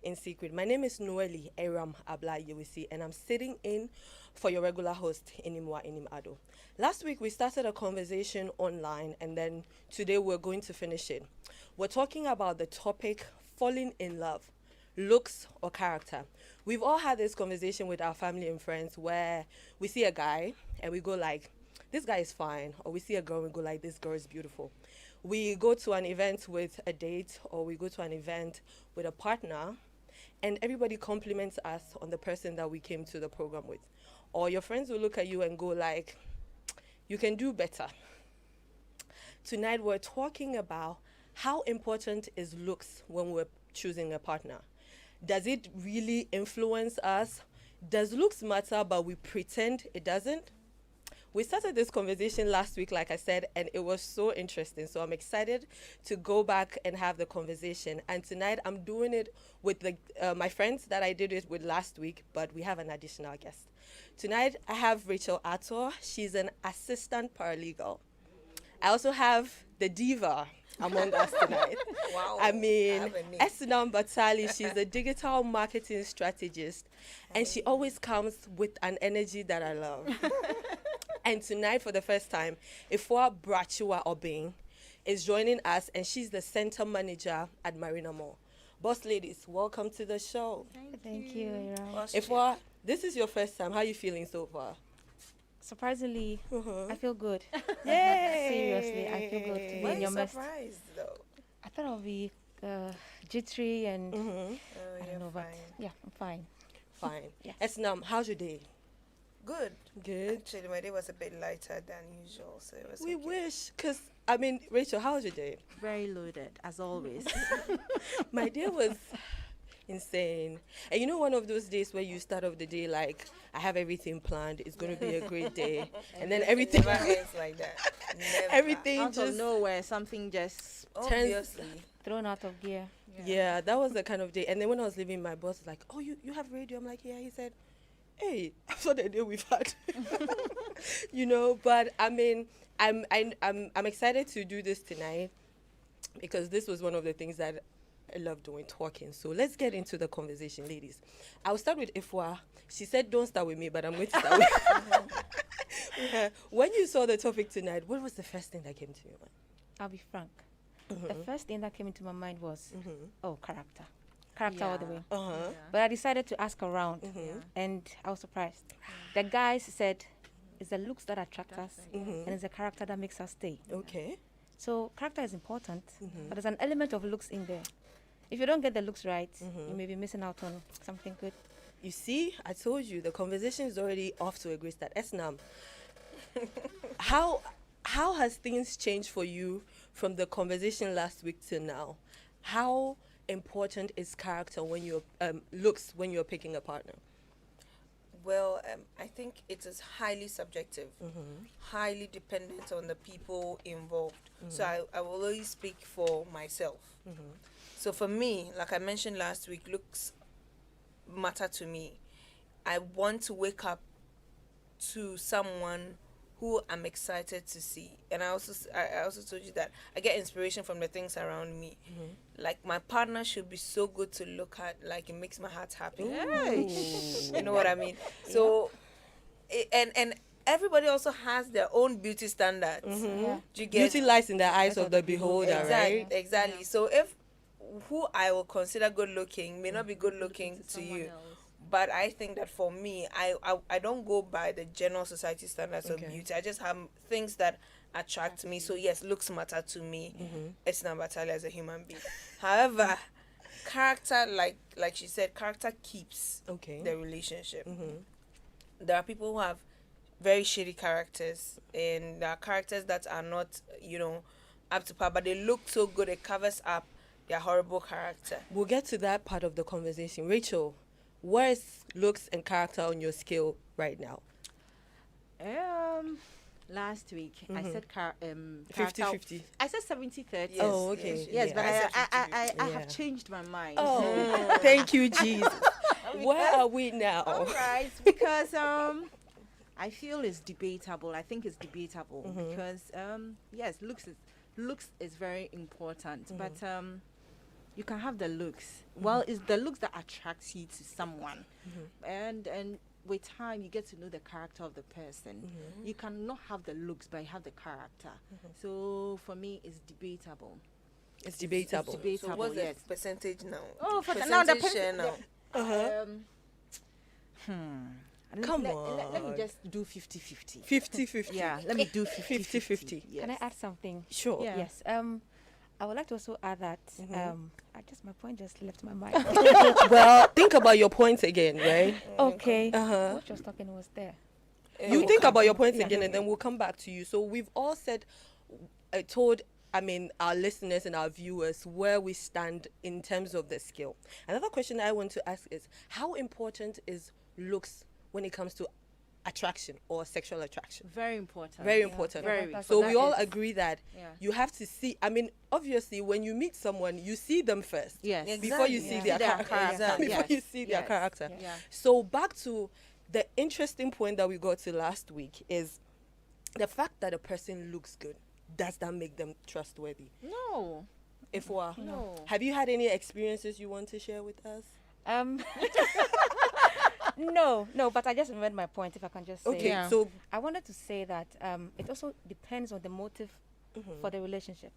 in secret. My name is Noeli Eyram Yehouessi, and I'm sitting in for your regular host, Inimwa Inimado. Last week, we started a conversation online, and then today we're going to finish it. We're talking about the topic falling in love, looks or character. We've all had this conversation with our family and friends where we see a guy and we go like, this guy is fine, or we see a girl and we go like, this girl is beautiful. We go to an event with a date, or we go to an event with a partner, and everybody compliments us on the person that we came to the program with. Or your friends will look at you and go like, you can do better. Tonight we're talking about how important is looks when we're choosing a partner. Does it really influence us? Does looks matter but we pretend it doesn't? We started this conversation last week, like I said, and it was so interesting. So I'm excited to go back and have the conversation. And tonight I'm doing it with my friends that I did it with last week, but we have an additional guest. Tonight I have Rachel Ator. She's an assistant paralegal. I also have the diva among us tonight. Wow. I mean, Esinam Batali, she's a digital marketing strategist, and she always comes with an energy that I love. And tonight, for the first time, Ifua Brachua Obing is joining us, and she's the center manager at Marina Mall. Boss ladies, welcome to the show. Thank you, Eyram. Ifua, this is your first time. How are you feeling so far? Surprisingly, I feel good. Yay! Seriously, I feel good to be Why in are your you midst. surprised though? I thought I'll be jittery and Mhm. Oh, I you're don't know, but fine. yeah, I'm fine. Fine. Yes. Esinam, how's your day? Good. Good. Actually, my day was a bit lighter than usual, so it was We okay. wish, because, I mean, Rachel, how was your day? Very loaded, as always. My day was insane. And you know, one of those days where you start off the day like, I have everything planned, it's going to be a great day. And then everything, Never ends like that. Never. everything Out of just, nowhere, something just... Obviously. Thrown out of gear. yeah, that was the kind of day. And then when I was leaving, my boss was like, oh, you have radio? I'm like, yeah. He said, hey, after the day we've had, you know, but I mean, I'm excited to do this tonight because this was one of the things that I love doing, talking. So let's get into the conversation, ladies. I'll start with Ifwa. She said, don't start with me, but I'm going to start with yeah. When you saw the topic tonight, what was the first thing that came to your mind? I'll be frank. The first thing that came into my mind was, character. Character all the way. Uh-huh. But I decided to ask around, Mhm. and I was surprised. The guys said, it's the looks that attract us, and it's the character that makes us stay. Okay. So character is important, but there's an element of looks in there. If you don't get the looks right, you may be missing out on something good. You see, I told you, the conversation is already off to a great start. Esnam, how has things changed for you from the conversation last week till now? How important is character when you're looks when you're picking a partner? Well, I think it is highly subjective, highly dependent on the people involved. So I will only speak for myself. So for me, like I mentioned last week, looks matter to me. I want to wake up to someone who I'm excited to see, and I also told you that I get inspiration from the things around me. Like my partner should be so good to look at, like it makes my heart happy. You know what I mean? So, and everybody also has their own beauty standards. Do you get Beauty lies in the eyes of the beholder, right? Exactly. So if who I will consider good looking may not be good looking to you, but I think that for me, I don't go by the general society standards of beauty. I just have things that attract me. So yes, looks matter to me. It's not Batali as a human being. However, character, like she said, character keeps the relationship. There are people who have very shitty characters, and there are characters that are not, up to par, but they look so good, it covers up their horrible character. We'll get to that part of the conversation. Rachel, where is looks and character on your scale right now? Last week, I said 50-50. I said 70-30. Yes, Oh, okay. Yes, but I said I 50-50. have changed my mind. Oh, thank you, Jesus. Where are we now? All right, because I feel it's debatable. I think it's debatable because yes, looks is very important, but you can have the looks. Well, it's the looks that attracts you to someone, and with time you get to know the character of the person. You cannot have the looks, but you have the character. So for me, it's debatable. It's debatable. It's debatable. So what's Yes. the percentage now? Oh, for percentage now the share now. Come Let me on. just do 50-50. 50-50. Yeah, let me do 50-50. 50-50. Yes. Can I add something? Sure. Yeah. Yes. I would like to also add that my point just left my mind. Well, think about your points again, right? Okay. Uh-huh. What you was talking was there. You think about your points Yeah. again, and then we'll come back to you. So we've all said, told, our listeners and our viewers where we stand in terms of the skill. Another question I want to ask is, how important is looks when it comes to attraction or sexual attraction? Very important. Very important. Very. So that we all is- agree that Yeah. you have to see. Obviously, when you meet someone, you see them first. Yes. Before you Exactly. see their Their character. character, Before yes. you see their Yes. character. Yeah. So back to the interesting point that we got to last week is the fact that a person looks good. Does that make them trustworthy? No. No. Have you had any experiences you want to share with us? No, but I just remembered my point. If I can just say, Okay, Yeah. so I wanted to say that it also depends on the motive for the relationship.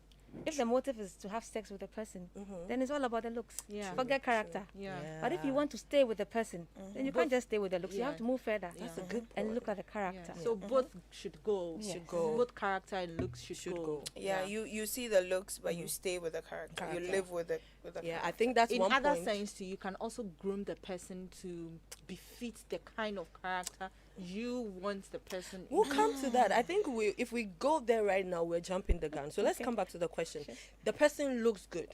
If the motive is to have sex with the person, then it's all about the looks. Yeah. Forget character. Yeah. But if you want to stay with the person, then you can't just stay with the looks. You Yeah. have to move further. That's a good and look at the character. So both should go. Yes. Should go. Both character and looks should, Should go. go. Yeah, you see the looks, but you stay with the character. Character. You live with the yeah, I character. think that's In one other point. sense too, you can also groom the person to befit the kind of character you want the person. We'll come to that. I think if we go there right now, we're jumping the gun. So let's Okay. come back to the question. The person looks good.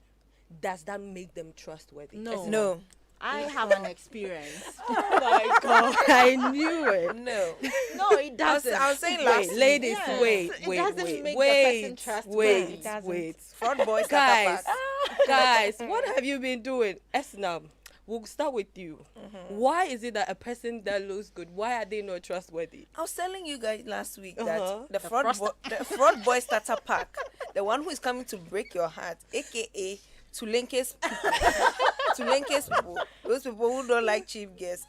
Does that make them trustworthy? No. No, I have an experience. Oh my God. I knew it. no. No, it doesn't. I was saying last Wait, ladies, Yes. wait, It wait, doesn't wait, make the wait, person trustworthy. wait, It doesn't. wait. fraud boys, Guys, guys, what have you been doing? Esnam, we'll start with you. Why is it that a person that looks good, why are they not trustworthy? I was telling you guys last week Uh-huh. that the fraud boy starter pack, the one who is coming to break your heart, aka Tulenke's people, Tulenke's people, those people who don't like cheap guests.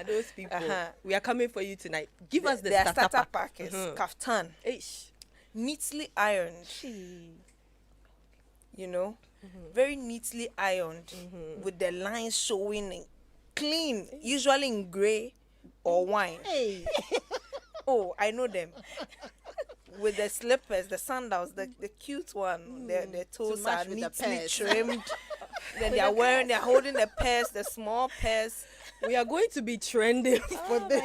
Those people. Uh-huh. We are coming for you tonight. Give us the Their starter pack. pack is kaftan, Ish. neatly ironed. You know, very neatly ironed with the lines showing clean, usually in grey or wine. Hey. Oh, I know them. With the slippers, the sandals, the cute one, their toes match are with the neatly purse. trimmed. Then they're holding the purse, the small purse. We are going to be trending for this.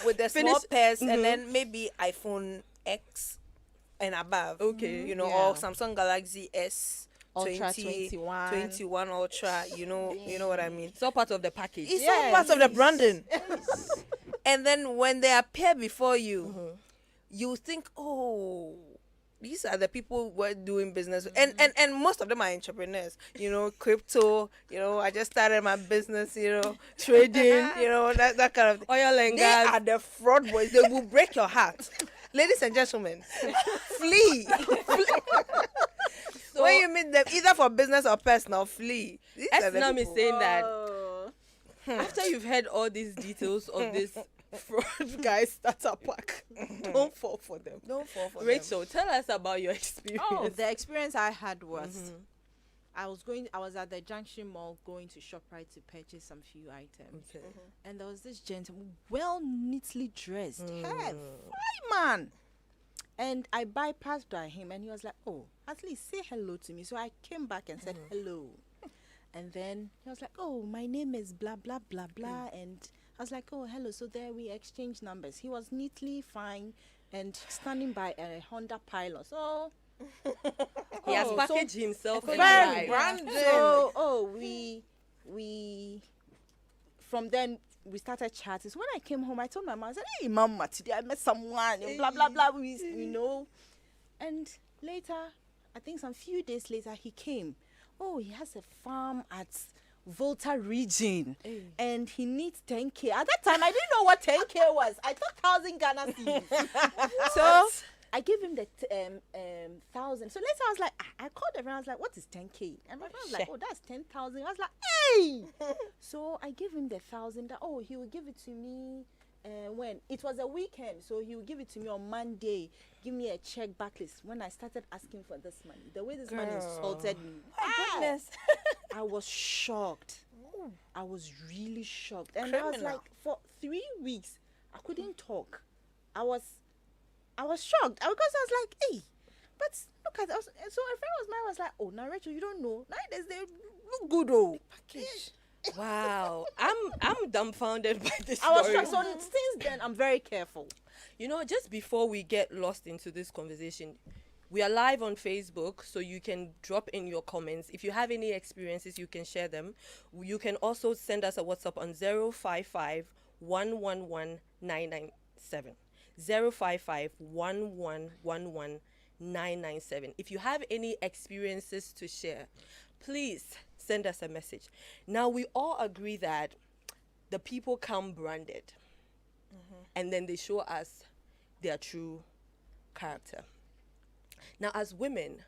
With the small Finish- purse, and then maybe iPhone X and above. Okay. You know, Yeah. or Samsung Galaxy S. Ultra 21 Ultra, you know what I mean. It's all part of the package. It's Yes. all part of the branding. And then when they appear before you, you think, oh, these are the people we're doing business with. And most of them are entrepreneurs, you know, crypto, you know, I just started my business, you know, trading, you know, that kind of thing. Oil and They gas. are the fraud boys. They will break your heart. Ladies and gentlemen, flee. So, When you meet them, either for business or personal, flee. These are the Esnam is people. saying that Oh. after you've heard all these details of this fraud guy starter pack, don't fall for them. Don't fall for them. Rachel, tell us about your experience. Oh, the experience I had was I was at the Junction Mall going to ShopRite to purchase some few items. Okay. And there was this gentleman, well neatly dressed. Hey, fine man. And I bypassed by him and he was like, oh, at least say hello to me. So I came back and said hello. And then he was like, oh, my name is blah, blah, blah, blah. And I was like, oh, hello. So there we exchanged numbers. He was neatly fine and standing by a Honda Pilot. So He has Oh, packaged himself in very life. branded. So, we from then we started chatting. So when I came home, I told my mom, I said, hey, mama, today I met someone, and blah, blah, blah, you know. And later, I think some few days later, he came. Oh, he has a farm at Volta region, and he needs 10K. At that time, I didn't know what 10K was. I thought 1,000 Ghana cedis. So I gave him the 1,000. So later I was like, I called everyone. I was like, what is 10K? And my friend was like, Shit. oh, that's 10,000. I was like, hey. So I gave him the 1,000. That, oh, he will give it to me. When it was a weekend, so he will give it to me on Monday. Give me a check backlist. When I started asking for this money, the way this man insulted me, Goodness. I was shocked. I was really shocked, and I was Criminal. like, for 3 weeks, I couldn't talk. I was shocked because I was like, hey, but look at us. So a friend of mine was like, oh, now Rachel, you don't know. Now they look good, oh. Package. Wow, I'm dumbfounded by this I was story. shocked. So since then, I'm very careful. You know, just before we get lost into this conversation, we are live on Facebook, so you can drop in your comments. If you have any experiences, you can share them. You can also send us a WhatsApp on 055 111 997. 055 111 997. If you have any experiences to share, please send us a message. Now, we all agree that the people come branded, and then they show us their true character. Now, as women,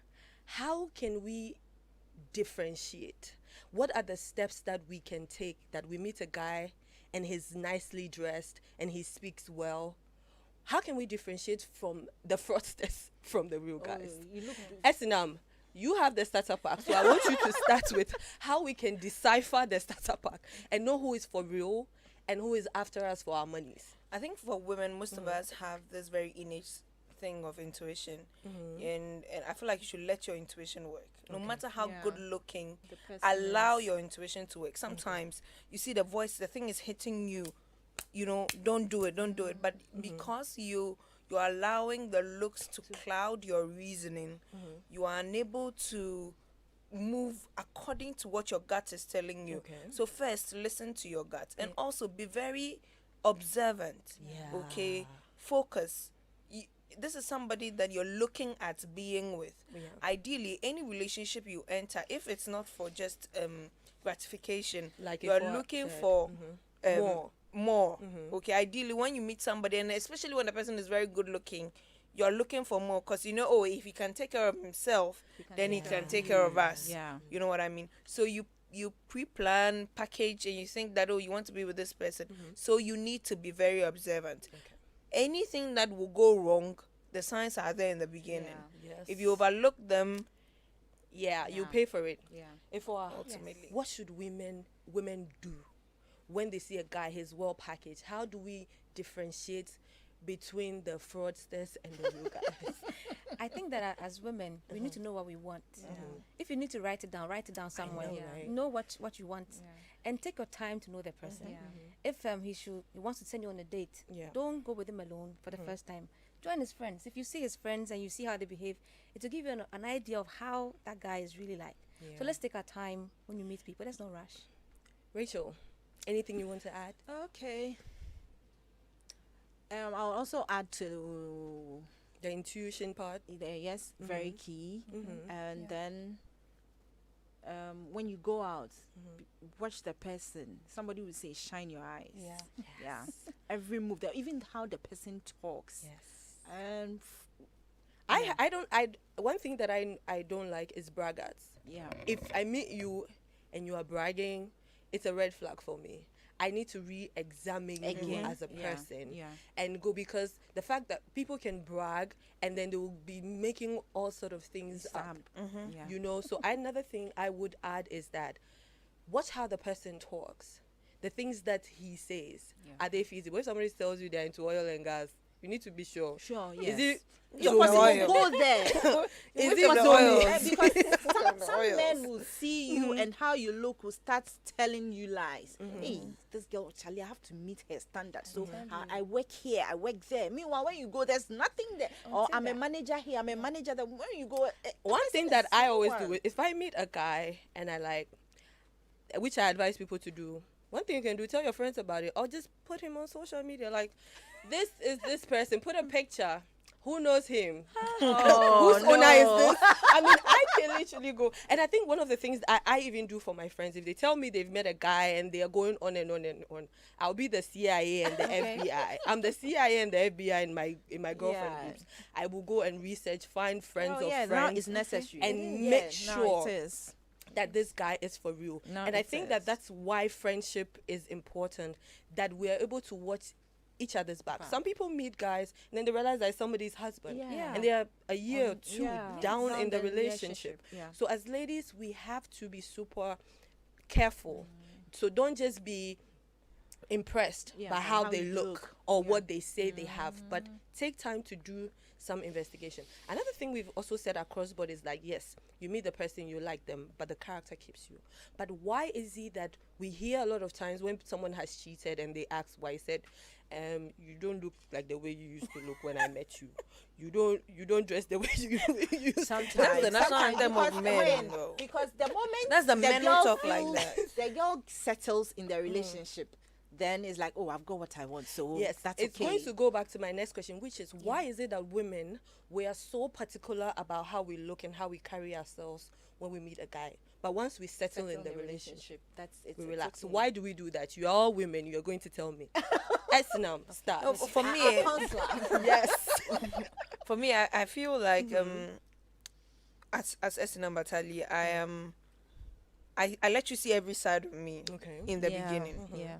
how can we differentiate? What are the steps that we can take that we meet a guy and he's nicely dressed and he speaks well? How can we differentiate from the fraudsters from the real guys? You look Esinam, you have the starter pack, so I want you to start with how we can decipher the starter pack and know who is for real and who is after us for our monies. I think for women, most of us have this very innate thing of intuition, and I feel like you should let your intuition work. No matter how Yeah. good looking, the person allow is- your intuition to work. Sometimes you see the voice, the thing is hitting you, you know, don't do it. But because you're allowing the looks to cloud your reasoning, you are unable to move according to what your gut is telling you. Okay. So first, listen to your gut, and also be very observant. Yeah. Okay, focus. This is somebody that you're looking at being with. Yeah. Ideally, any relationship you enter, if it's not for just gratification, Like you are Ifua looking said. for more. Mm-hmm. Okay, ideally, when you meet somebody, and especially when the person is very good looking, you're looking for more, because you know, oh, if he can take care of himself, then he can take care of us. Yeah. You know what I mean? So you pre-plan, package, and you think that, oh, you want to be with this person, so you need to be very observant. Okay. Anything that will go wrong, the signs are there in the beginning. Yes. If you overlook them, yeah, you Yeah. pay for it. Yeah. If ultimately. what should women do when they see a guy he's well packaged? How do we differentiate between the fraudsters and the real guys? I think that as women, we need to know what we want. If you need to write it down somewhere. know, Know, right? know what you want, and take your time to know the person. If he wants to send you on a date, Yeah. don't go with him alone for the first time. Join his friends. If you see his friends and you see how they behave, it will give you an idea of how that guy is really like. Yeah. So let's take our time when you meet people. Let's not rush. Rachel, anything you want to add? Okay. I'll also add to The intuition part. yes, very key. And then when you go out, watch the person. Somebody will say, shine your eyes. Yeah. Every move, even how the person talks. Yes. And One thing that I don't like is braggarts. yeah. If I meet you and you are bragging, it's a red flag for me. I need to re-examine you Again. as a Yeah, person yeah. and go, because the fact that people can brag and then they will be making all sort of things up, Yeah. you know. So another thing I would add is that watch how the person talks. The things that he says, are they feasible? If somebody tells you they're into oil and gas, you need to be sure. Sure, Is yes. it Because Zoe? it will go there. Is With it the Zoe? oils. Because some oils. men will see you and how you look will start telling you lies. Hey, this girl, Charlie, I have to meet her standard. So I work here, I work there. Meanwhile, when you go, there's nothing there. Or I'm a manager here, I'm a manager there. When you go, One this thing is that I always someone. do is if I meet a guy and I like, which I advise people to do, one thing you can do, tell your friends about it, or just put him on social media. Like, this is this person. Put a picture. Who knows him? Oh, Whose owner is no. this? I mean, I can literally go. And I think one of the things I even do for my friends, if they tell me they've met a guy and they are going on and on and on, I'll be the CIA and the FBI. I'm the CIA and the FBI in my girlfriend Yeah. groups. I will go and research, find friends Oh, of yeah, now friends, it's necessary. and Yeah, make now sure it is. that this guy is for real. No, and I it think is. that's why friendship is important, that we are able to watch each other's back. Some people meet guys and then they realize that somebody's husband. Yeah. And they are a year or two yeah. down Down in the the relationship. Yeah. So as ladies, we have to be super careful. So don't just be impressed Yeah, by by how how they you look look. or what they say they have, but take time to do some investigation. Another thing we've also said across board is like, yes, you meet the person, you like them, but the character keeps you. But why is it that we hear a lot of times when someone has cheated and they ask why, said, you don't look like the way you used to look when I met you. You don't dress the way you used. Sometimes That's the national sometimes anthem of because men, when- though. Because the moment That's the men who girl talk like feels- that. the girl settles in their relationship, then it's like, oh, I've got what I want, so Yes, that's it's okay. going to go back to my next question, which is why is it that women, we are so particular about how we look and how we carry ourselves when we meet a guy, but once we settle in the relationship, that's it. we relax. Why do we do that? You are all women. You're going to tell me. Esnam, start. No, for me, Yes. for me, I feel like as Esina Batali, I let you see every side of me Okay. in the Yeah. beginning. Yeah.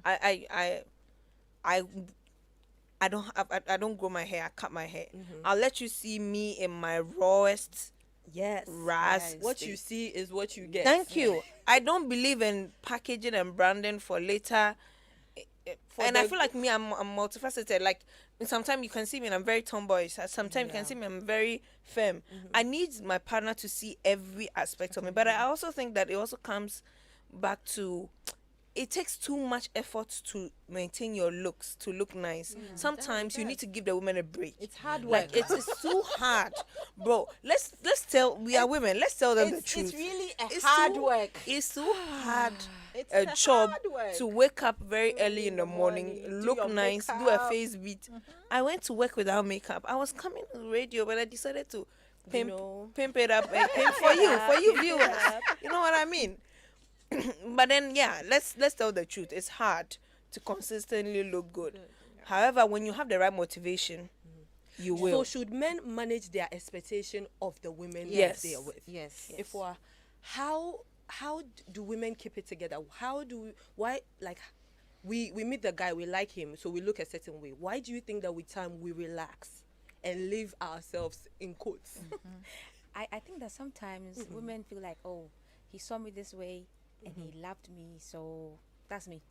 I don't grow my hair. I cut my hair. I'll let you see me in my rawest Yes. ras. What you see is what you get. Thank you. I don't believe in packaging and branding for later. And I feel like me, I'm multifaceted. Like sometimes you can see me and I'm very tomboy. Sometimes you can see me, I'm very femme. I need my partner to see every aspect of me. But I also think that it also comes back to, it takes too much effort to maintain your looks, to look nice. Sometimes you need to give the woman a break. It's hard work. Like it is too hard, bro. Let's tell, we are women. Let's tell them the it's truth. really a It's hard too- work. It's too hard It's a job hard work. to wake up very early in the morning, do look your nice, do a makeup. face beat. I went to work without makeup. I was coming to the radio, but I decided to pimp it up and pimp for you viewers. You know what I mean? But then yeah, let's tell the truth. It's hard to consistently look good. However, when you have the right motivation, you So will. should men manage their expectation of the women Yes. that they are with? Yes. If we're, how do women keep it together? Why like we meet the guy, we like him, so we look a certain way. Why do you think that with time we relax and leave ourselves in quotes? I think that sometimes women feel like, oh, he saw me this way and he loved me, so that's me.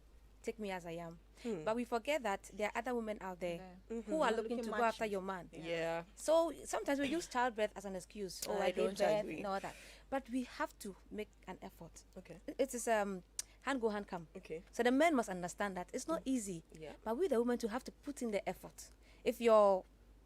Take me as I am. But we forget that there are other women out there who are looking to go after your man. Yeah. So sometimes we use childbirth as an excuse. Oh, I don't gave birth agree. and all that. But we have to make an effort. Okay. It is hand go, hand come. Okay. So the men must understand that it's not easy. Yeah. But we the women to have to put in the effort. If your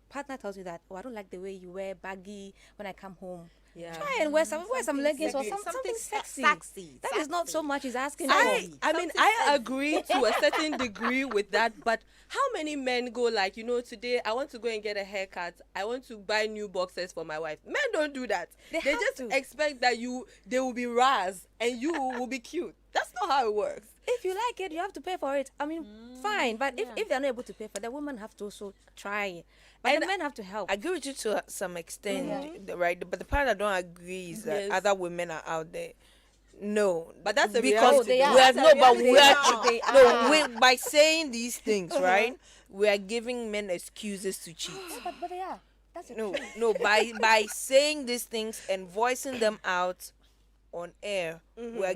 partner tells you that, oh, I don't like the way you wear baggy when I come home. Yeah. Try and wear some leggings or sexy. something sexy. Sexy. That is not so much he's asking I for. mean, I agree to a certain degree with that, but how many men go like, today I want to go and get a haircut, I want to buy new boxers for my wife? Men don't do that. They have just to. expect that they will be ras and you will be cute. That's not how it works. If you like it, you have to pay for it. I mean, fine. But if they're not able to pay for it, the women have to also try. But And the men have to help. I agree with you to some extent, right? But the part I don't agree is that Yes. other women are out there. No, But that's a because reality. they are. we are That's a no, but reality. we are They no. are. By saying these things, right? We are giving men excuses to cheat. But they are. That's it. No. By saying these things and voicing them out on air, we are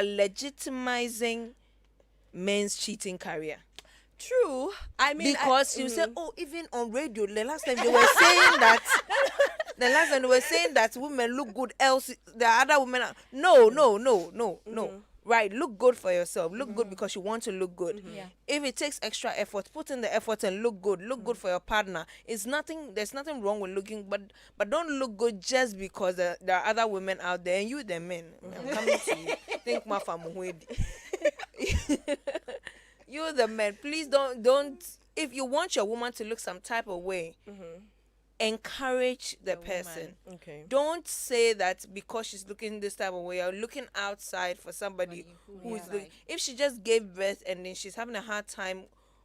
legitimizing men's cheating career. True. I mean, Because you said, oh, even on radio, the last time they were saying that. The last time they were saying that women look good, else the other women are. No. Right, look good for yourself. Look good because you want to look good. Yeah. If it takes extra effort, put in the effort and look good. Look good for your partner. There's nothing wrong with looking, but don't look good just because there are other women out there and you the men. I'm coming to you. Think my family. You the men, please don't. If you want your woman to look some type of way, encourage the The woman. person. Okay. Don't say that because she's looking this type of way, you're looking outside for somebody Somebody who is is looking. like- If she just gave birth and then she's having a hard time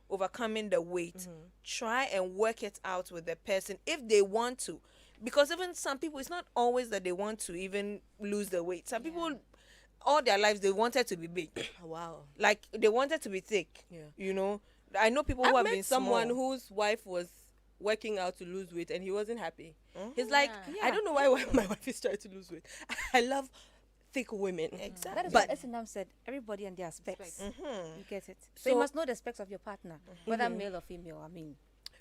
overcoming the weight, try and work it out with the person if they want to. Because even some people, it's not always that they want to even lose the weight. Some people, all their lives, they wanted to be big. Wow. Like, they wanted to be thick. Yeah. You know? I know people who I've have met been someone small. whose wife was working out to lose weight and he wasn't happy. Mm-hmm. He's like, Yeah. I don't know why my wife is trying to lose weight. I love thick women. Exactly. That is But- what S&M said. Everybody and their specs. Specs. You get it. So, you So- must know the specs of your partner, whether male or female. I mean,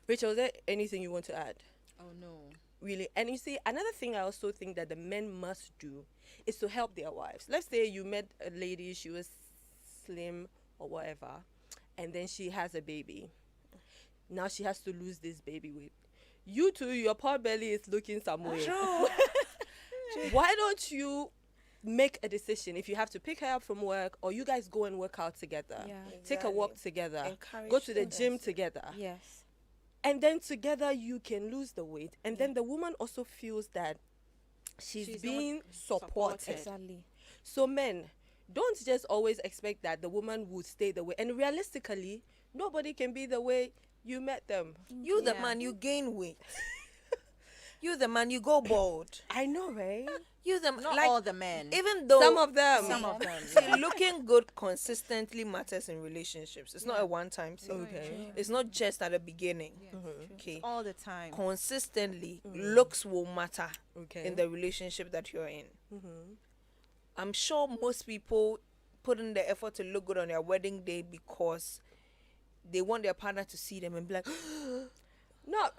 Rachel, is there anything you want to add? Oh no. Really? And you see, another thing I also think that the men must do is to help their wives. Let's say you met a lady, she was slim or whatever, and then she has a baby. Now she has to lose this baby weight. You too, your poor belly is looking somewhere. Why don't you make a decision if you have to pick her up from work, or you guys go and work out together? Yeah. Take a walk together. Encourage Go to the the gym person. together. yes. And then together you can lose the weight. And then the woman also feels that she's She's being not supported. supported. Exactly. So men, don't just always expect that the woman would stay the way. And realistically, nobody can be the way you met them. You, the Yeah. man, you gain weight. You, the man, you go bald. I know, right? You, the Not like, all the men. even though Some of them. Some of them. see, looking good consistently matters in relationships. It's not a one-time thing. Okay. It's not just at the beginning. Okay. All the time. Consistently, looks will matter Okay. in the relationship that you're in. I'm sure most people put in the effort to look good on their wedding day because they want their partner to see them and be like, Not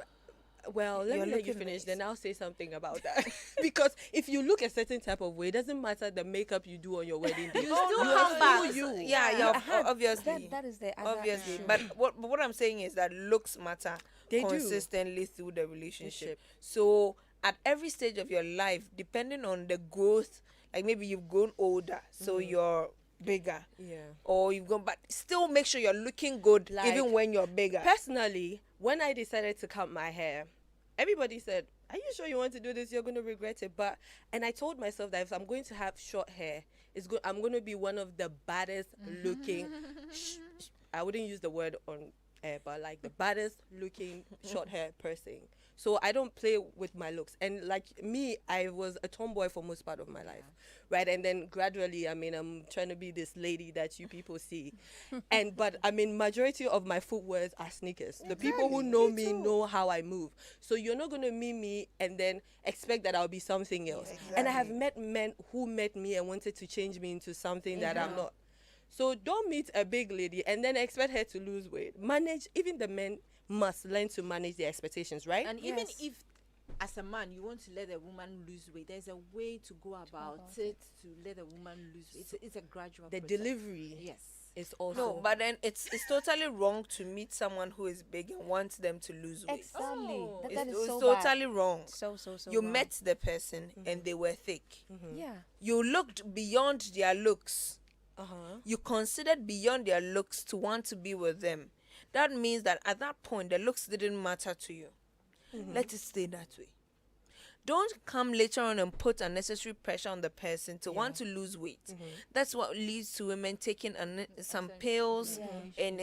well, let You're me let you looking finish, nice. then I'll say something about that. Because if you look a certain type of way, it doesn't matter the makeup you do on your wedding day. You still are come back. still you. yeah, yeah, Uh-huh. obviously. That is the other Obviously, issue. but what I'm saying is that looks matter They do. consistently through the relationship. Relationship. So at every stage of your life, depending on the growth, like maybe you've grown older, so you're bigger, Yeah. or you've gone, but still make sure you're looking good Like, even when you're bigger. Personally, when I decided to cut my hair, everybody said, "Are you sure you want to do this? You're going to regret it." And I told myself that if I'm going to have short hair, I'm going to be one of the baddest looking. I wouldn't use the word on air, but like the baddest looking short hair person. So I don't play with my looks. And like me, I was a tomboy for most part of my life, right? And then gradually, I mean, I'm trying to be this lady that you people see. But I mean, majority of my footwears are sneakers. The people who know me know how I move. So you're not going to meet me and then expect that I'll be something else. And I have met men who met me and wanted to change me into something that I'm not. So don't meet a big lady and then expect her to lose weight. Even the men must learn to manage their expectations, right? And even Yes. if, as a man, you want to let a woman lose weight, there's a way to go about it to let a woman lose weight. It's a gradual the process. delivery Yes. is also. No, but then it's totally wrong to meet someone who is big and want them to lose weight. Exactly. Oh. That It's, is it's so totally bad. wrong. So You wrong. met the person and they were thick. Yeah. You looked beyond their looks. Uh-huh. You considered beyond their looks to want to be with them. That means that at that point, the looks didn't matter to you. Let it stay that way. Don't come later on and put unnecessary pressure on the person to want to lose weight. That's what leads to women taking some pills and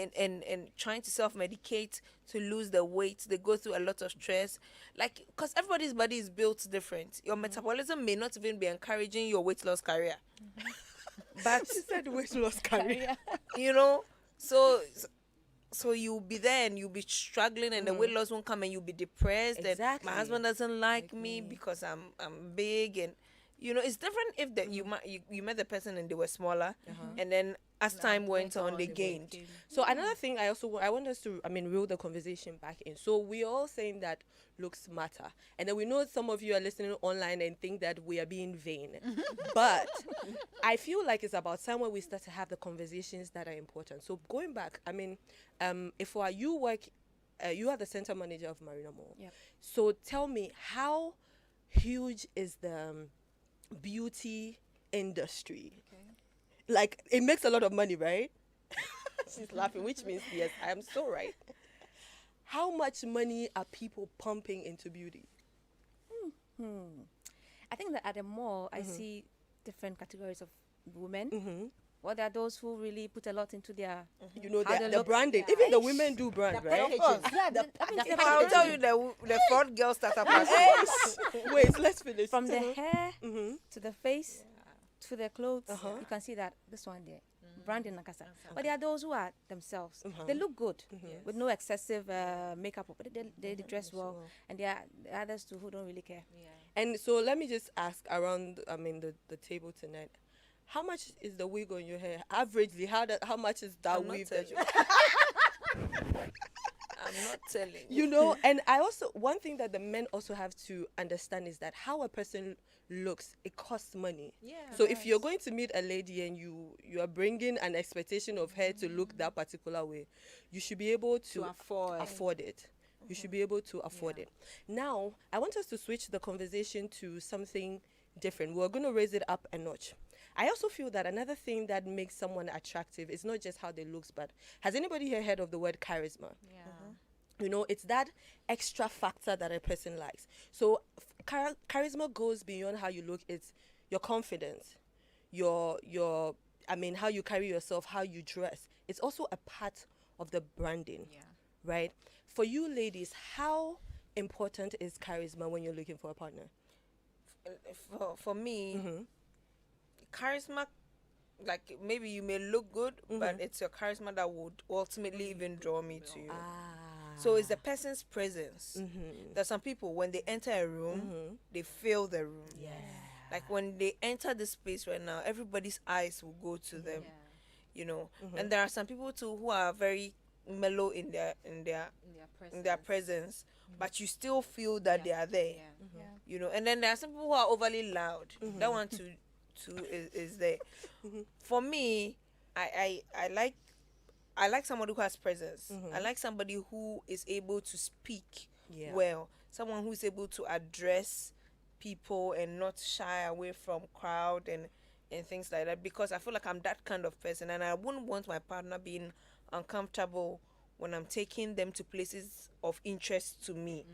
trying to self-medicate to lose the weight. They go through a lot of stress. Like, because everybody's body is built different. Your metabolism may not even be encouraging your weight loss career. But She said weight loss career. you know, so you'll be there and you'll be struggling and the weight loss won't come and you'll be depressed and Exactly. my husband doesn't like me because I'm big. And you know, it's different if that you met the person and they were smaller and then as time went on they gained. So another thing I want us to reel the conversation back in. So we're all saying that looks matter, and then we know some of you are listening online and think that we are being vain, but I feel like it's about time when we start to have the conversations that are important. So going back, if you work, you are the center manager of Marina Mall. Yep. So tell me, how huge is the beauty industry? Like, it makes a lot of money, right? She's laughing, which means yes, I am so right. how much money are people pumping into beauty? I think that at the mall, I see different categories of women. Mm-hmm. Well, there are those who really put a lot into their. You know, How they the look, branding. yeah. Even the women do brand, The right? packaging. course. Yeah, I'll tell you the front girl startup has Wait, let's finish. from the hair Mm-hmm. to the face to the clothes, Uh-huh. you can see that this one there, branding Nakasa. But there are those who are themselves. Uh-huh. They look good Mhm. with no excessive makeup, but they dress well. And there are others too who don't really care. And so let me just ask around, I mean, the table tonight. How much is the wig on your hair? Averagely, how much is that I'm not weave that you I'm not telling you know? And I also, one thing that the men also have to understand is that how a person looks, it costs money. Yeah. So if you're going to meet a lady and you are bringing an expectation of her to look that particular way, you should be able to afford it. You should be able to afford it. Now, I want us to switch the conversation to something different. We're going to raise it up a notch. I also feel that another thing that makes someone attractive is not just how they looks, but has anybody here heard of the word charisma? Yeah. You know, it's that extra factor that a person likes. So charisma goes beyond how you look. It's your confidence, your I mean, how you carry yourself, how you dress. It's also a part of the branding, right? For you ladies, how important is charisma when you're looking for a partner? for me, Mm-hmm. charisma, like maybe you may look good, but it's your charisma that would ultimately even draw me to you. So it's the person's presence. Mm-hmm. There's some people when they enter a room, they fill the room. Yeah. Like when they enter the space right now, everybody's eyes will go to them. You know, and there are some people too who are very mellow in their presence, but you still feel that they are there. You know, and then there are some people who are overly loud. That one too is there. For me, I like somebody who has presence. I like somebody who is able to speak well. Someone who is able to address people and not shy away from crowd and things like that, because I feel like I'm that kind of person, and I wouldn't want my partner being uncomfortable when I'm taking them to places of interest to me.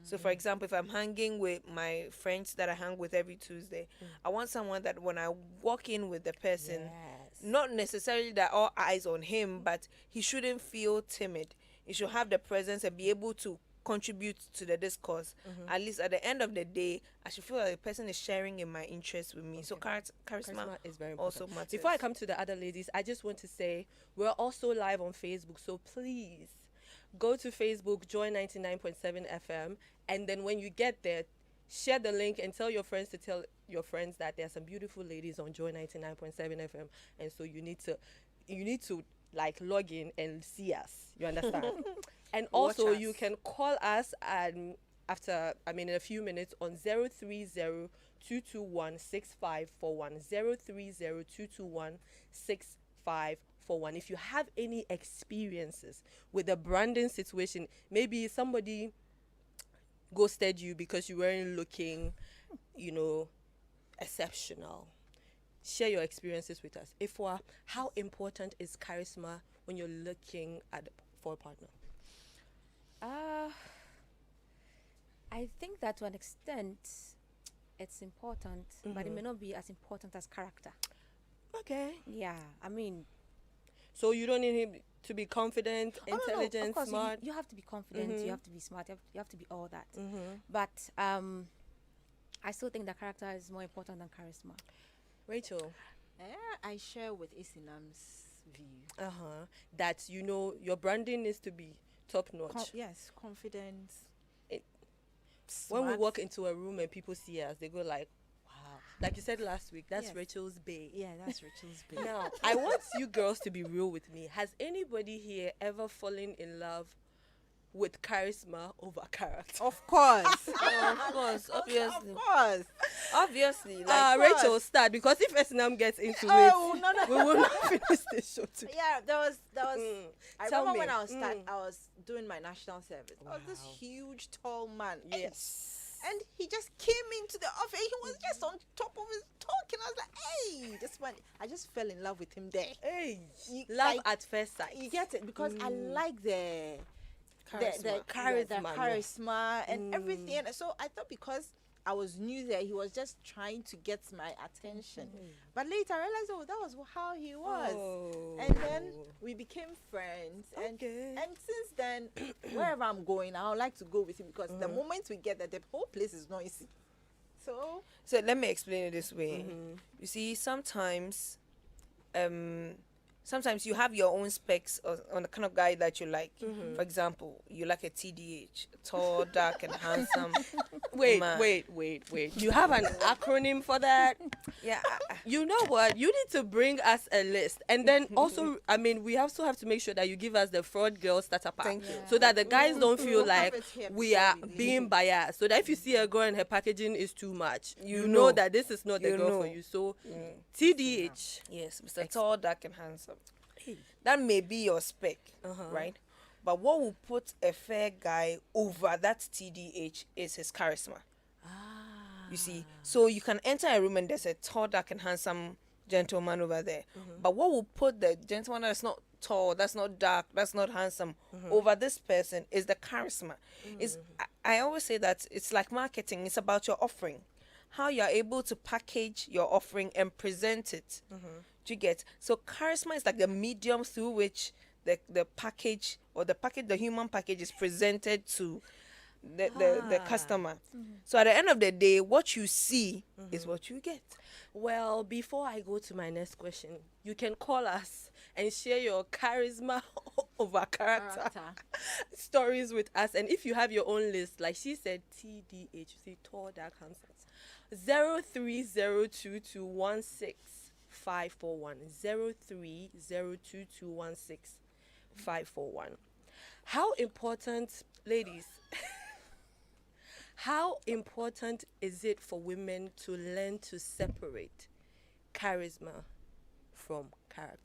So for example, if I'm hanging with my friends that I hang with every Tuesday, I want someone that when I walk in with the person, not necessarily that all eyes on him, but he shouldn't feel timid. He should have the presence and be able to contribute to the discourse. At least at the end of the day, I should feel like the person is sharing in my interest with me. So charisma is very important. also matters. Before I come to the other ladies, I just want to say we're also live on Facebook, so please go to Facebook, join 99.7 FM, and then when you get there, share the link and tell your friends to tell your friends that there are some beautiful ladies on Joy 99.7 FM, and so you need to like log in and see us. You understand? And also Watch us. you can call us in a few minutes on 030 221 6541 030 221 6541. If you have any experiences with the branding situation, maybe somebody ghosted you because you weren't looking, exceptional. Share your experiences with us. How important is charisma when you're looking for a partner? I think that to an extent, it's important, but it may not be as important as character. Okay. Yeah, I mean, So you don't need him to be confident, intelligent, of course, smart. You have to be confident. You have to be smart. You have to be all that. But I still think that character is more important than charisma. Rachel, I share with Isinam's view. that your branding needs to be top notch. Yes, confidence. When we smart. walk into a room and people see us, they go like, wow. Like you said last week, that's Yes. Rachel's bae. Yeah, that's Rachel's baby. Now, I want you girls to be real with me. Has anybody here ever fallen in love with charisma over character? Of course. of course, obviously. Of course. Obviously, like Rachel, start, because if Esnam gets into Oh, it, no. we will not finish this show today. Yeah, there was. I Tell remember me. when I was doing my national service. There was this Wow. huge, tall man. Yes. And he just came into the office. He was just on top of his talking. I was like, hey, this man. I just fell in love with him there. Hey, You- love like, at first sight. You get it? Because I like the Charisma. the Charisma, no. charisma and everything. And so I thought because I was new there, he was just trying to get my attention. But later I realized, oh, that was how he was. And then we became friends. Okay. And since then, wherever I'm going, I would like to go with him because the moment we get there, the whole place is noisy. So let me explain it this way. You see, sometimes you have your own specs on the kind of guy that you like. For example, you like a TDH, tall, dark, and handsome. Wait. man. You have an acronym for that? Yeah. You know what? You need to bring us a list. And then also, I mean, we also have to make sure that you give us the fraud girl starter pack. Thank you. So that the guys don't feel We'll have like it here we before are we leave. being biased. So that if you see a girl and her packaging is too much, you know. know that this is not the You girl know. for you. So TDH. Yes, Mr. Tall, dark, and handsome. That may be your spec, right? But what will put a fair guy over that TDH is his charisma. You see, so you can enter a room and there's a tall, dark, and handsome gentleman over there. But what will put the gentleman that's not tall, that's not dark, that's not handsome over this person is the charisma. I always say that it's like marketing. It's about your offering, how you're able to package your offering and present it. Do you get? So charisma is like the medium through which the package or the human package is presented to the customer. So at the end of the day, what you see is what you get. Well, before I go to my next question, you can call us and share your charisma over character stories with us. And if you have your own list, like she said, TDH, you see tall, dark, handsome. 0302216541. 0302216541. How important, ladies, how important is it for women to learn to separate charisma from character?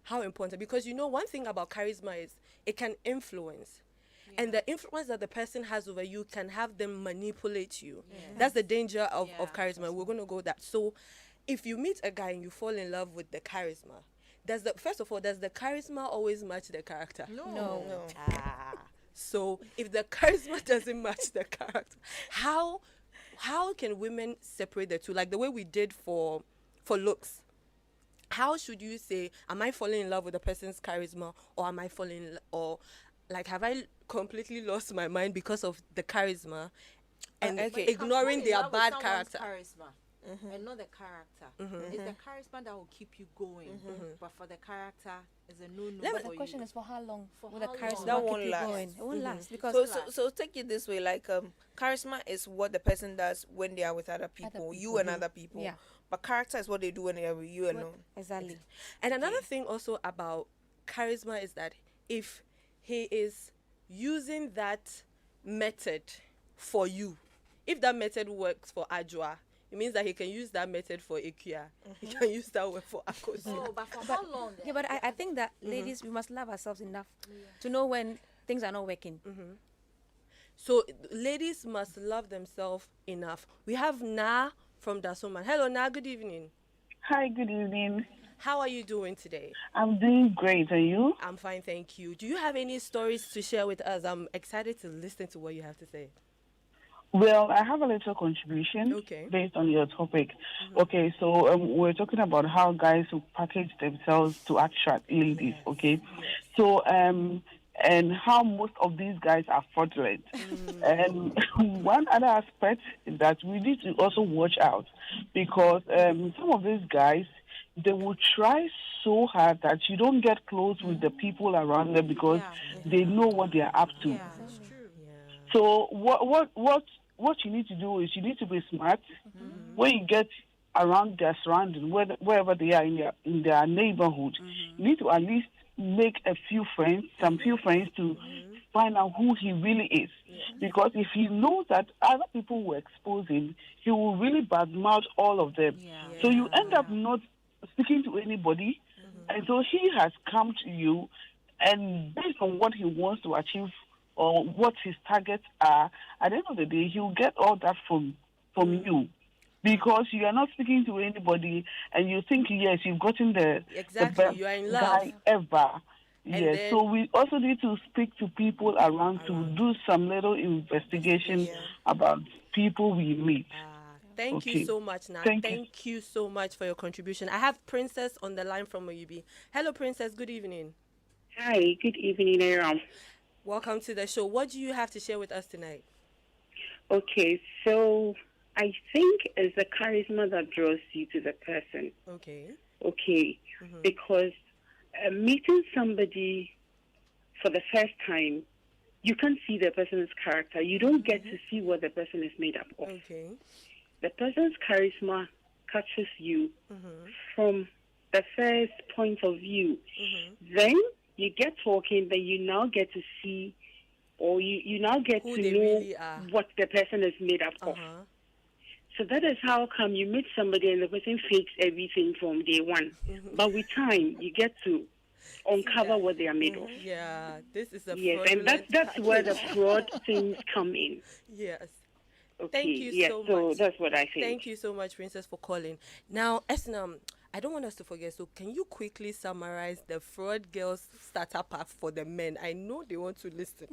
How important? Because you know, one thing about charisma is it can influence. And the influence that the person has over you can have them manipulate you. That's the danger of charisma. We're going to go that. So if you meet a guy and you fall in love with the charisma, first of all, does the charisma always match the character? No. So if the charisma doesn't match the character, how can women separate the two? Like the way we did for looks. How should you say, am I falling in love with the person's charisma, or am I like, have I completely lost my mind because of the charisma and ignoring their bad character? Charisma. And not the character. It's the charisma that will keep you going. But for the character, it's a no-no. But for the question you. is, for how long For will the how long? charisma That keep won't you last. going? It won't last because So take it this way, like charisma is what the person does when they are with other people, you and other people. Yeah. But character is what they do when they are with you alone. exactly. And another thing also about charisma is that if he is using that method for you, if that method works for Ajwa, it means that he can use that method for Ikea. He can use that one for Akosi. Oh, but for how long? Yeah, but I think that ladies, we must love ourselves enough to know when things are not working. So ladies must love themselves enough. We have Na from Dasoman. Hello, Na. Good evening. Hi, good evening. How are you doing today? I'm doing great. And you? I'm fine, thank you. Do you have any stories to share with us? I'm excited to listen to what you have to say. Well, I have a little contribution based on your topic. Okay, so we're talking about how guys who package themselves to attract ladies, okay? So, and how most of these guys are fraudulent. And one other aspect is that we need to also watch out because some of these guys, they will try so hard that you don't get close with the people around them because they know what they are up to. Yeah, that's true. So what you need to do is you need to be smart when you get around their surrounding, wherever they are in their neighborhood. You need to at least make some few friends to find out who he really is. Because if he knows that other people will expose him, he will really badmouth all of them. So you end up not speaking to anybody, and so he has come to you, and based on what he wants to achieve or what his targets are, at the end of the day, he'll get all that from you. Because you are not speaking to anybody, and you think, yes, you've gotten the best you are in love. guy ever. And Yes, then, so we also need to speak to people around to do some little investigation about people we meet. thank you Okay. so much, Nat. Thank you. Thank you so much for your contribution. I have Princess on the line from OUB. Hello, Princess. Good evening. Hi, good evening, Eyram. Welcome to the show. What do you have to share with us tonight? Okay, so I think it's the charisma that draws you to the person. Okay. Okay, because meeting somebody for the first time, you can't see the person's character. You don't get to see what the person is made up of. Okay. The person's charisma catches you from the first point of view. Then you get talking, then you now get to see, or you now get Who to they know really are. what the person is made up of. So that is how come you meet somebody and the person fakes everything from day one. But with time, you get to uncover what they are made of. Yeah, this is a Yes, and fraudulent that's where the package. fraud things come in. Yes. Okay, Thank you yes, so so much. that's what I think. Thank you so much, Princess, for calling. Now, Esnam, I don't want us to forget. So, can you quickly summarize the Fraud Girls starter pack for the men? I know they want to listen.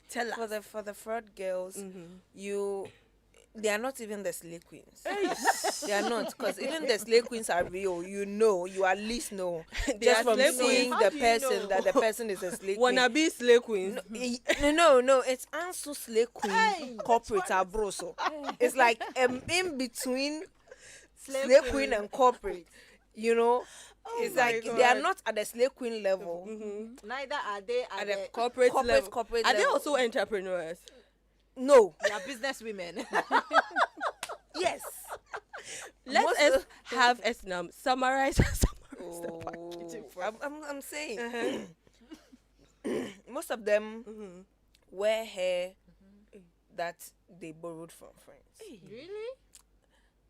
Tell us. For the fraud girls, they are not even the slay queens. They are not, because even the slay queens are real. You at least know They just are from slay seeing queens. the person that the person is a slay queen. Wanna be slay queens? No, it's Ansu slay queen corporate abroso. It's like in between slay queen and corporate. You know, it's my like they are God. not at the slay queen level. Neither are they At at the the corporate level. corporate Are they level. also entrepreneurs? No. they are business women. Yes. Let's Most us of- have Esnam summarize the packaging for us. I'm saying most of them wear hair that they borrowed from friends. Really?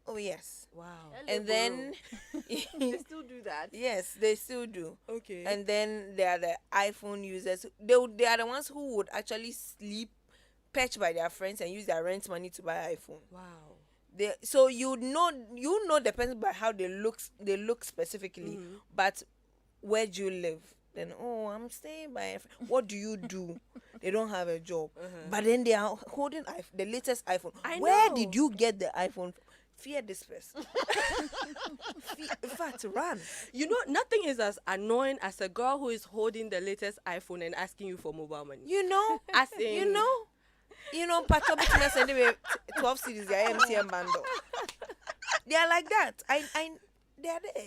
Oh yes. Wow. And then They still do that? yes, they still do. Okay. And then there are the iPhone users. They are the ones who would actually sleep perched by their friends and use their rent money to buy iPhone. wow. So you know the person by how they look specifically, but where do you live? Then I'm staying by a friend. What do you do? They don't have a job, but then they are holding the latest iPhone. Where know. did you get the iPhone? Fear this person. In fact, run. You know, nothing is as annoying as a girl who is holding the latest iPhone and asking you for mobile money. You know, As in, Pacho between sending me 12 cities, their MTN bundle. They are like that. They are there.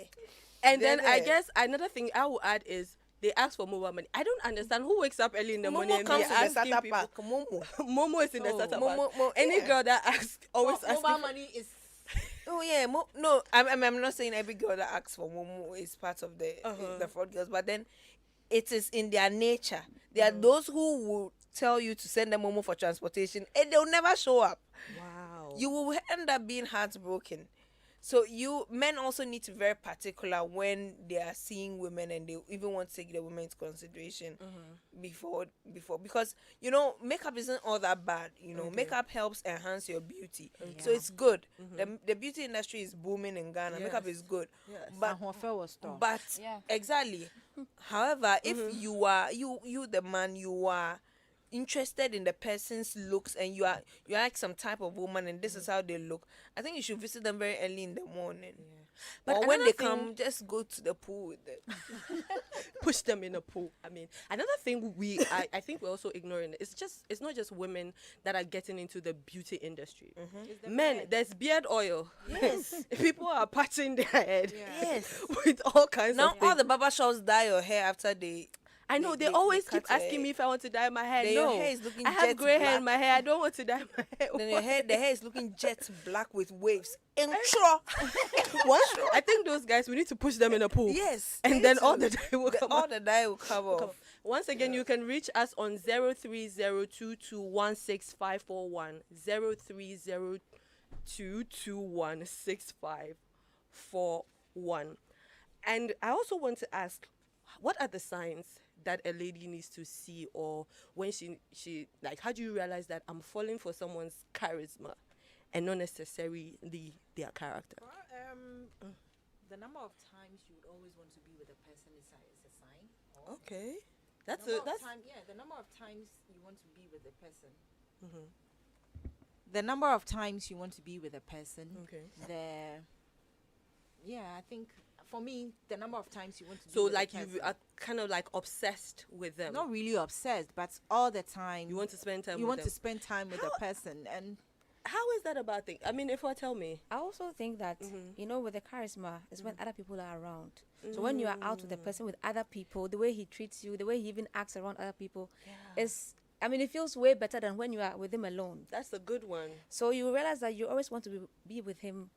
And then They're I there. guess another thing I will add is they ask for mobile money. I don't understand who wakes up early in the morning Momo and comes they to the asking starter people. pack. Momo. Momo is in the starter pack. Momo, Any yeah. girl that asks always asking Mobile for- money is Oh yeah, no. I'm not saying every girl that asks for Momo is part of the fraud girls, but then it is in their nature. There are those who will tell you to send them Momo for transportation, and they'll never show up. Wow. You will end up being heartbroken. So men also need to be very particular when they are seeing women and they even want to take the women into consideration before because makeup isn't all that bad. Makeup helps enhance your beauty, so it's good. The beauty industry is booming in Ghana. Makeup is good, but Yeah. exactly. However, if you are you the man, you are interested in the person's looks and you like some type of woman and this is how they look, I think you should visit them very early in the morning. But But when another they thing- come, just go to the pool with them. push them in a pool. I mean, another thing I think we're also ignoring, it's not just women that are getting into the beauty industry. Men, there's beard oil. Yes. People are patching their head Yes. with all kinds Now of things. all the barber shops dye your hair after they. I know they they always cut keep your asking hair. me if I want to dye my hair. Then No, your hair is looking I have jet gray hair in black. my hair. I don't want to dye my hair. Then the hair is looking jet black with waves. Intro. What? I think those guys, we need to push them in a pool. Yes. And they then need all to. the dye will come all out. the dye will come off. Once again, you can reach us on 0302216541. 0302216541. And I also want to ask, what are the signs that a lady needs to see, or when she like, how do you realize that I'm falling for someone's charisma and not necessarily their character? the number of times you would always want to be with a person is a sign. Or Okay. the That's number a of that's the number of times you want to be with a person. The number of times you want to be with a person. okay. I think for me, the number of times you want to be So with like a you person. are kind of like obsessed with them. Not really obsessed, but all the time You want to spend time you with want them. to spend time with a person. And How is that a bad thing? I mean, if you tell me. I also think that Mm-hmm. with the charisma is when other people are around. So when you are out with the person with other people, the way he treats you, the way he even acts around other people, is it feels way better than when you are with him alone. That's a good one. So you realize that you always want to be with him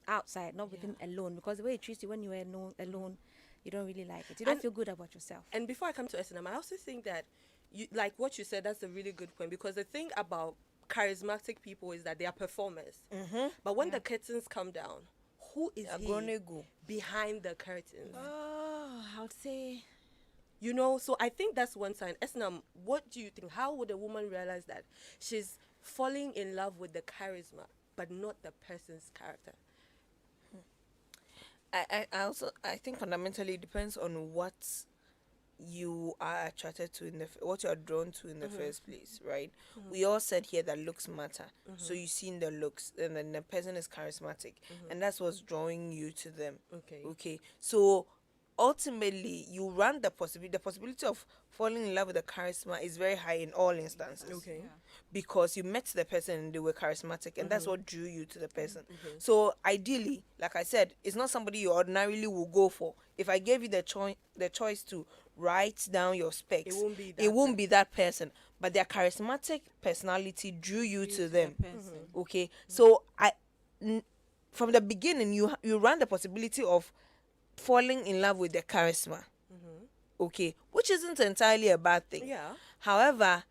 outside, not with him alone, because the way he treats you when you are alone, you don't really like it. You don't And- feel good about yourself. And before I come to S&M, I also think that you like what you said. That's a really good point, because the thing about charismatic people is that they are performers. But when the curtains come down, who is he behind the curtains? I would say So I think that's one sign. S&M, what do you think? How would a woman realize that she's falling in love with the charisma, but not the person's character? I think fundamentally it depends on what you are attracted to what you are drawn to in the first place, right? We all said here that looks matter. So you see in the looks, and then the person is charismatic, and that's what's drawing you to them. Okay. So ultimately, you run the possibility of falling in love with the charisma is very high in all instances. Okay. Because you met the person and they were charismatic, and that's what drew you to the person. So ideally, like I said, it's not somebody you ordinarily will go for. If I gave you the choice to write down your specs, It won't be that person. But their charismatic personality drew you to them. person. Okay, so from the beginning, you run the possibility of falling in love with their charisma. Okay, which isn't entirely a bad thing. Yeah. However,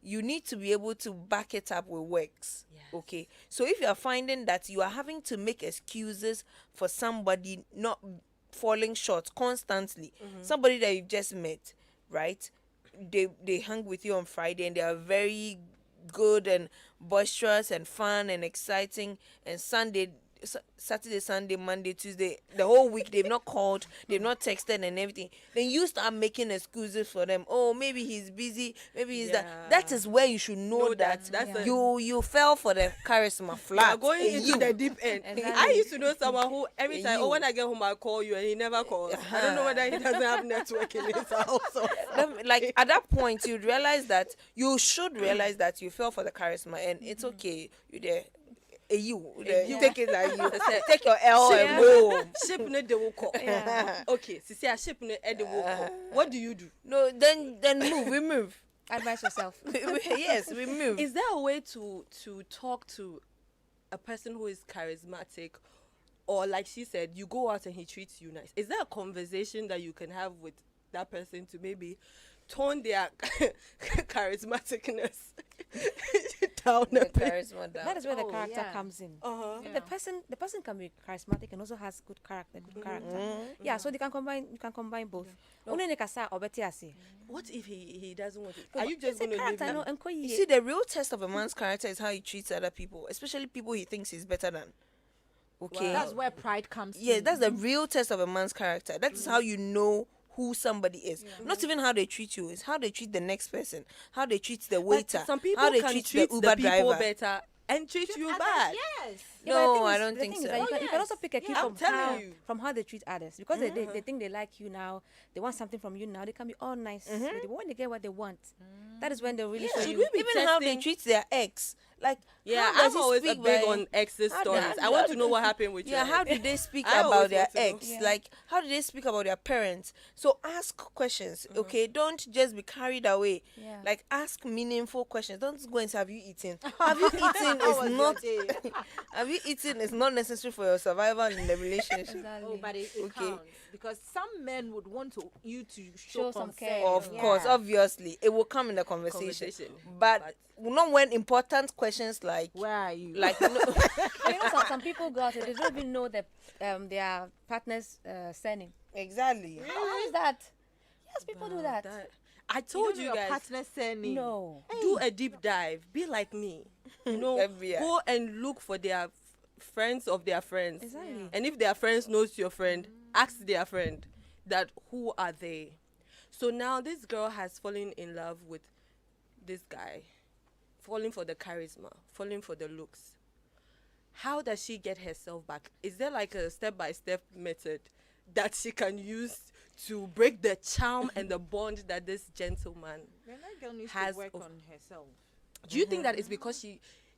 you need to be able to back it up with works. Yes. Okay, so if you are finding that you are having to make excuses for somebody not falling short constantly, somebody that you've just met, right? They hung with you on Friday and they are very good and boisterous and fun and exciting, and Saturday, Sunday, Monday, Tuesday, the whole week they've not called, they've not texted and everything. Then you start making excuses for them. Oh, maybe he's busy, maybe he's that. That is where you should know that that's you fell for the charisma You are flat. going into the deep end. Exactly. I used to know someone who every time, You. when I get home, I call you, and he never calls. I don't know whether he doesn't have network in his house. Or Like at that point, you'd realize that you should realize that you fell for the charisma, and it's okay. You there. You take it like you take your L and go. ship no they will call. Yeah. Okay, see, a ship no they will call. What do you do? No, then move. We move. Advise yourself. Yes, we move. Is there a way to talk to a person who is charismatic, or like she said, you go out and he treats you nice? Is there a conversation that you can have with that person to maybe tone their charismaticness down a bit? Charisma down. That is where the Oh, character yeah. comes in. Uh-huh. If the person can be charismatic and also has good character. Yeah, so they can combine. You can combine both. Only they can say obeti ase. What if he doesn't want to? Are you just It's a going to leave character, him? no, and ko You ye. see, the real test of a man's character is how he treats other people, especially people he thinks he's better than. Okay. Wow. That's where pride comes Yeah, in. that's the real test of a man's character. That is how you know who somebody is. Not even how they treat you, it's how they treat the next person, how they treat the But waiter, some people how they can treat treat the Uber people driver. better and treat you bad. Yes. Yeah, No, but I the don't thing think is so. that you, Oh, you can also yes. pick a key Yeah, I'm from telling you. from how they treat others, because they think they like you now. They want something from you now. They can be all nice, with you, but when they get what they want, that is when they really show Should you. we be Even how they testing? treat their ex. Like, Yeah, how does I'm he always speak big by- on ex's how stories. does- I want to know what happened with Yeah, you. how do they speak I always about their want to know. ex? Yeah. Like, how do they speak about their parents? So ask questions, okay? Don't just be carried away. Yeah. Like, ask meaningful questions. Don't go and say, have you eaten? Have you eaten is not. Have you eaten is not necessary for your survival in the relationship. Exactly. Oh, but it Okay. counts because some men would want you to Show show some concern. care. Of Yeah. course, obviously, it will come in the conversation. But not when important questions like Where are you? like So, some people go out and they don't even know their partner's surname. exactly. How is that? Yes, people do that. I you told don't know you your guys, partner's surname. No. do a deep dive. Be like me. You know, Every year. go and look for their friends of their friends. Exactly. And if their friends knows your friend, ask their friend that who are they. So now this girl has fallen in love with this guy, falling for the charisma, falling for the looks. How does she get herself back? Is there like a step-by-step method that she can use to break the charm and the bond that this gentleman Well, that girl needs has to work of- on herself. do you think that it's because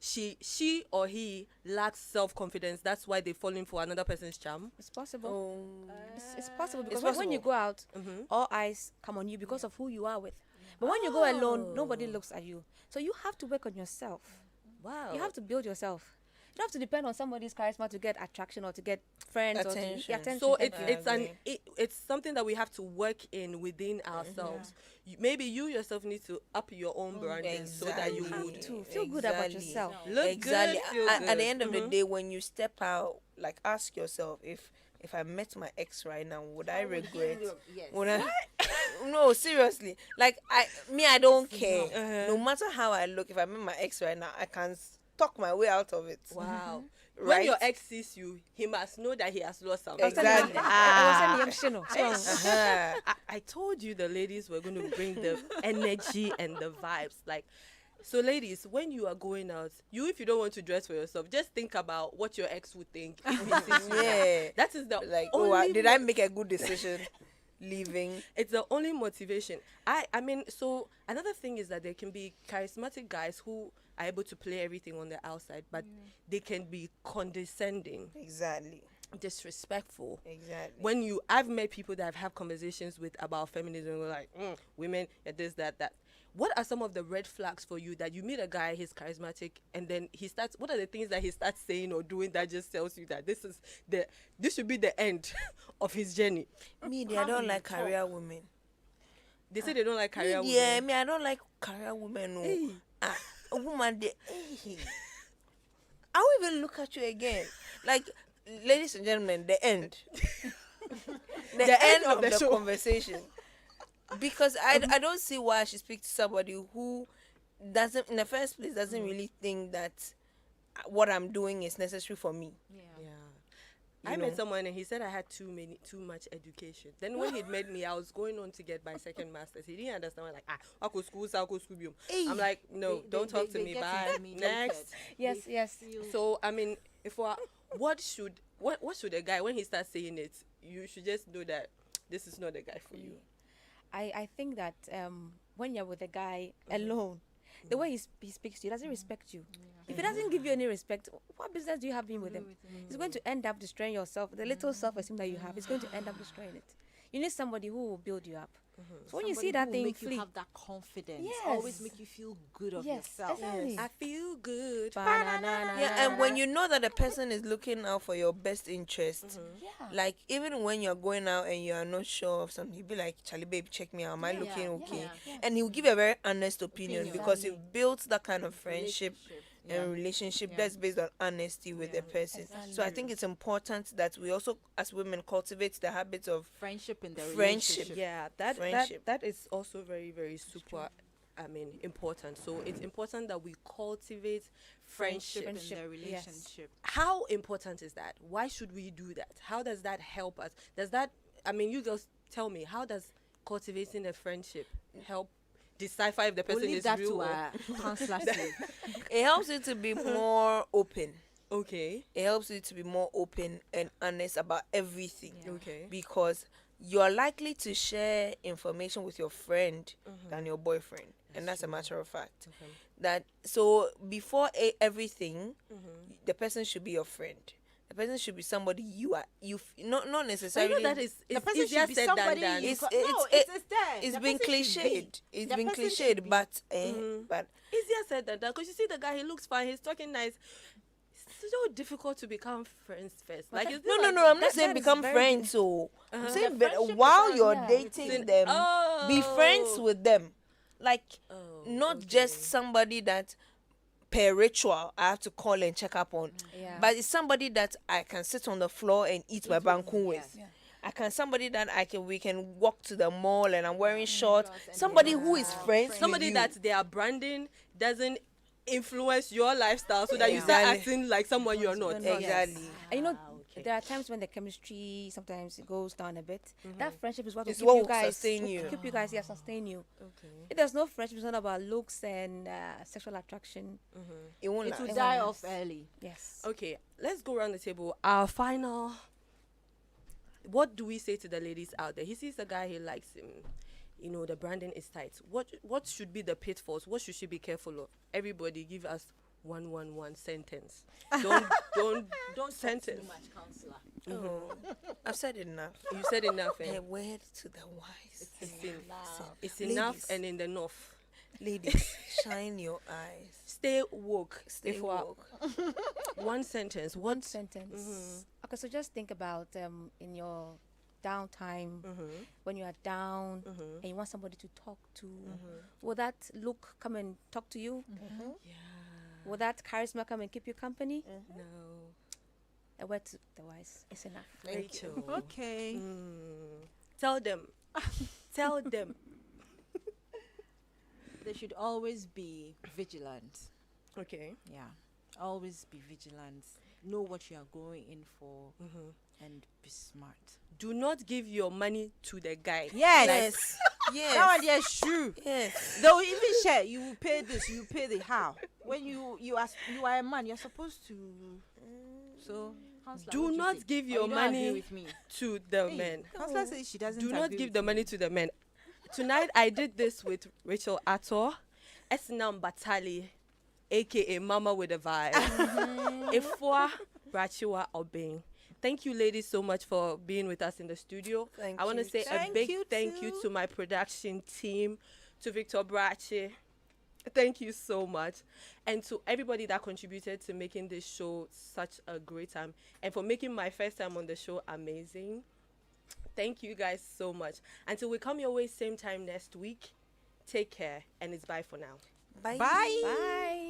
she or he lacks self-confidence, that's why they're falling for another person's charm? It's possible. Oh. It's possible because It's when you possible. go out, all eyes come on you because of who you are with. But when you go alone, nobody looks at you. So you have to work on yourself. Wow. You have to build yourself. You don't have to depend on somebody's charisma to get attraction or to get friends or to Attention. attention. So Thank you. it's something that we have to work in within ourselves. Maybe you yourself need to up your own branding so that you Exactly. would have to feel good about Exactly. yourself. look Exactly. good, feel At good. the end of the day, when you step out, like ask yourself if I met my ex right now, would I regret? Yes. Would I? No, seriously. Like I don't care. No matter how I look, if I met my ex right now, I can talk my way out of it. Wow. When Right? your ex sees you, he must know that he has lost something. Exactly. Uh-huh. I told you the ladies were going to bring the energy and the vibes. Like, so ladies, when you are going out, if you don't want to dress for yourself, just think about what your ex would think. If he sees you. Yeah. That is the Like, only did I make a good decision leaving? It's the only motivation. I mean, so another thing is that there can be charismatic guys who are able to play everything on the outside, but they can be condescending, Exactly. disrespectful. Exactly. I've met people that I've had conversations with about feminism, and we're like, women, this, that. What are some of the red flags for you that you meet a guy, he's charismatic, and then what are the things that he starts saying or doing that just tells you that this should be the end of his journey? Me, I don't like career women. They say they don't like career women. Yeah, me, I don't like career women. No. Hey. A woman, I will even look at you again. Like, ladies and gentlemen, the end. the end of the show. conversation. Because I don't see why I should speak to somebody who doesn't, in the first place, doesn't really think that what I'm doing is necessary for me. Yeah. You I know? met someone and he said I had too much education. Then when he'd met me, I was going on to get my second master's. He didn't understand. Like, I could school. I'm like, no, don't talk to me. Bye. Next. Yes. So I mean, what should a guy, when he starts saying it, you should just know that this is not the guy for you. I think that when you're with a guy alone, the way he speaks to you, doesn't respect you. If he doesn't give you any respect, what business do you have being with him? He's going to end up destroying yourself. The little self-esteem that you have, he's going to end up destroying it. You need somebody who will build you up. So when you see that thing make you flee, have that confidence. Yes. Always make you feel good of yourself. exactly. I feel good. Yeah, and when you know that the person is looking out for your best interest, like even when you're going out and you are not sure of something, you be like, Charlie, babe, check me out. Am I looking okay? And he will give you a very honest opinion because he builds that kind of friendship and relationship that's based on honesty with the person. So I think it's important that we also, as women, cultivate the habit of Friendship in the Friendship. relationship. Yeah, Friendship. that is also very, very super. Important. So it's important that we cultivate friendship. In the relationship. How important is that? Why should we do that? How does that help us? You girls tell me, how does cultivating a friendship help decipher if the We'll person leave is that real to or our counselor. it helps you to be more open. okay. It helps you to be more open and honest about everything. Okay. Because you're likely to share information with your friend than your boyfriend. And that's a matter of fact. Okay. That so before everything, the person should be your friend. The person should be somebody not necessarily. I know that is The person easier should be said somebody than you It's- co- it's- no, it- it's there. It's The been person should be. cliched. It's The been person should cliched, be. but easier said than that. Because you see the guy, he looks fine, he's talking nice. It's so difficult to become friends first. Like it's no. like- I'm not that- saying that is become very friends. So I'm Uh-huh. saying, The but friendship while is you're yeah. dating them, be friends Oh. with them. Like Oh, not okay. just somebody that per ritual I have to call and check up on, Yeah. but it's somebody that I can sit on the floor and eat my banku with. Yeah. Somebody that we can walk to the mall and I'm wearing shorts. Somebody who is friends. Somebody with you. that their branding doesn't influence your lifestyle so that you start Exactly. acting like someone you're not. You're not. Exactly. And you know, Okay. there are times when the chemistry sometimes it goes down a bit. That friendship is what will It's keep what you will guys sustain you. Keep you guys here, sustain you. Okay. If there's no friendship, it's not about looks and sexual attraction. It won't It last. will It die won't off last. early. Yes. Okay, let's go around the table. Our final. What do we say to the ladies out there? He sees a guy, he likes him. You know, the branding is tight. What should be the pitfalls? What should she be careful of? Everybody, give us one sentence. Don't sentence. Oh, I've said enough. You said enough. Eh? A word to the wise. It's enough Ladies. and in the north. Ladies, shine your eyes. Stay woke. Stay If we're- woke. One sentence. One sentence. Okay, so just think about in your downtime when you are down and you want somebody to talk to. Will that look come and talk to you? Yeah. Will that charisma come and keep you company? No. A word to the wise is enough. Rachel. Okay. Tell them. Tell them. They should always be vigilant. Okay. Yeah. Always be vigilant. Know what you are going in for and be smart. Do not give your money to the guy. Yes. Yes. That one, yes, true. Yes. They'll even share. You will pay this. You pay the how. When you are a man, you're supposed to. So, Counselor, Do what you not think? give Or your you don't agree money with me. to the Hey, men. Counselor says she doesn't. Do not agree give with the me. money to the men. Tonight I did this with Rachel Ator, Esnam Batali, aka Mama with a vibe. Ifwa Brachiwa Obeng. Thank you, ladies, so much for being with us in the studio. Thank I want to you. say a Thank big you thank you too. to my production team, to Victor Brachi. Thank you so much. And to everybody that contributed to making this show such a great time and for making my first time on the show amazing. Thank you guys so much. Until we come your way same time next week, take care and it's bye for now. Bye. Bye. Bye.